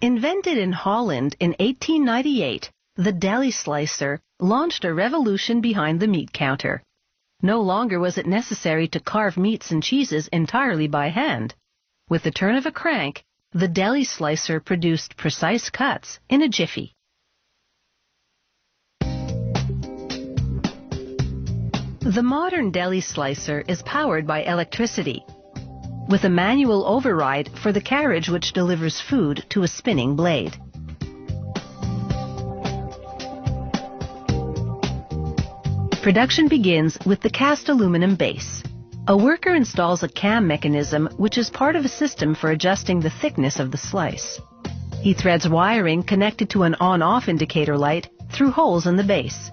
Invented in Holland in 1898, the Deli Slicer launched a revolution behind the meat counter. No longer was it necessary to carve meats and cheeses entirely by hand. With the turn of a crank, the Deli Slicer produced precise cuts in a jiffy. The modern Deli Slicer is powered by electricity, with a manual override for the carriage which delivers food to a spinning blade. Production begins with the cast aluminum base. A worker installs a cam mechanism which is part of a system for adjusting the thickness of the slice. He threads wiring connected to an on-off indicator light through holes in the base.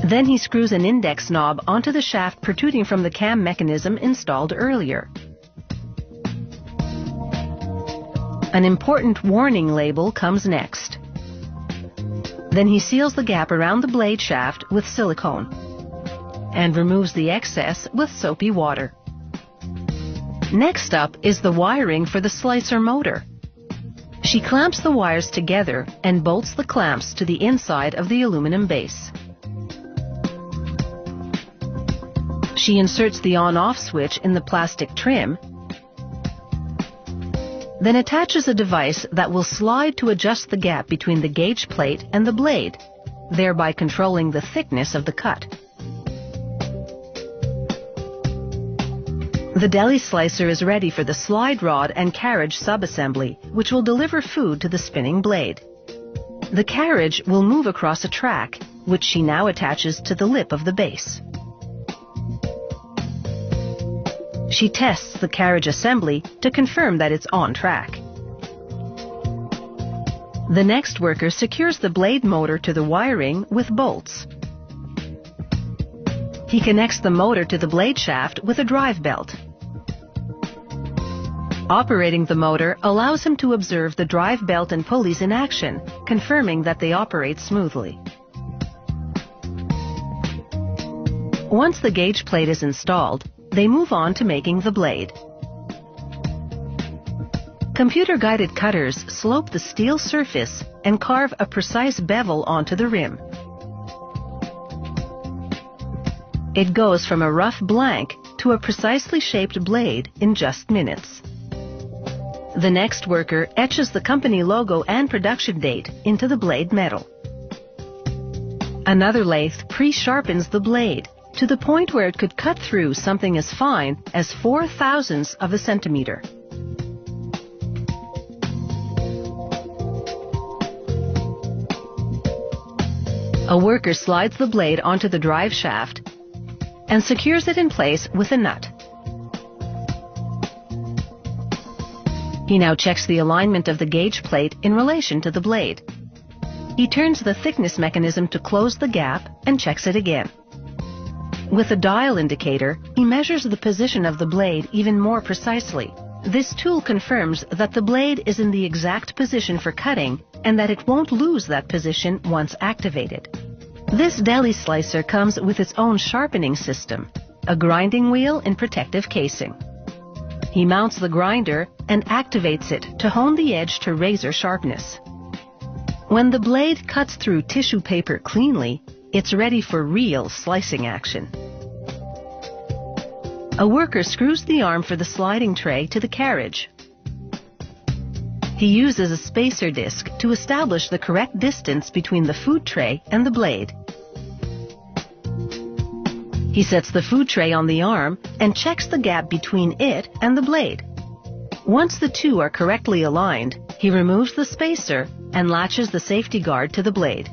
Then he screws an index knob onto the shaft protruding from the cam mechanism installed earlier. An important warning label comes next. Then he seals the gap around the blade shaft with silicone and removes the excess with soapy water. Next up is the wiring for the slicer motor. She clamps the wires together and bolts the clamps to the inside of the aluminum base. She inserts the on-off switch in the plastic trim, then attaches a device that will slide to adjust the gap between the gauge plate and the blade, thereby controlling the thickness of the cut. The Deli Slicer is ready for the slide rod and carriage subassembly, which will deliver food to the spinning blade. The carriage will move across a track, which she now attaches to the lip of the base. She tests the carriage assembly to confirm that it's on track. The next worker secures the blade motor to the wiring with bolts. He connects the motor to the blade shaft with a drive belt. Operating the motor allows him to observe the drive belt and pulleys in action, confirming that they operate smoothly. Once the gauge plate is installed, they move on to making the blade. Computer-guided cutters slope the steel surface and carve a precise bevel onto the rim. It goes from a rough blank to a precisely shaped blade in just minutes. The next worker etches the company logo and production date into the blade metal. Another lathe pre-sharpens the blade to the point where it could cut through something as fine as 4/1000ths of a centimeter. A worker slides the blade onto the drive shaft and secures it in place with a nut. He now checks the alignment of the gauge plate in relation to the blade. He turns the thickness mechanism to close the gap and checks it again. With a dial indicator, he measures the position of the blade even more precisely. This tool confirms that the blade is in the exact position for cutting and that it won't lose that position once activated. This Deli Slicer comes with its own sharpening system, a grinding wheel in protective casing. He mounts the grinder and activates it to hone the edge to razor sharpness. When the blade cuts through tissue paper cleanly, it's ready for real slicing action. A worker screws the arm for the sliding tray to the carriage. He uses a spacer disc to establish the correct distance between the food tray and the blade. He sets the food tray on the arm and checks the gap between it and the blade. Once the two are correctly aligned, he removes the spacer and latches the safety guard to the blade.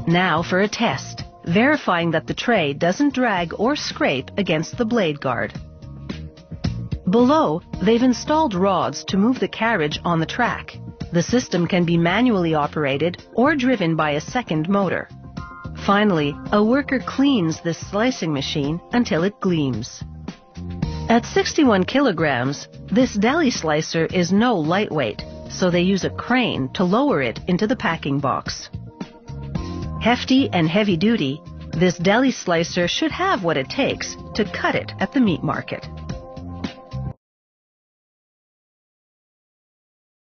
Now for a test, verifying that the tray doesn't drag or scrape against the blade guard. Below, they've installed rods to move the carriage on the track. The system can be manually operated or driven by a second motor. Finally, a worker cleans this slicing machine until it gleams. At 61 kilograms, this Deli Slicer is no lightweight, so they use a crane to lower it into the packing box. Hefty and heavy-duty, this Deli Slicer should have what it takes to cut it at the meat market.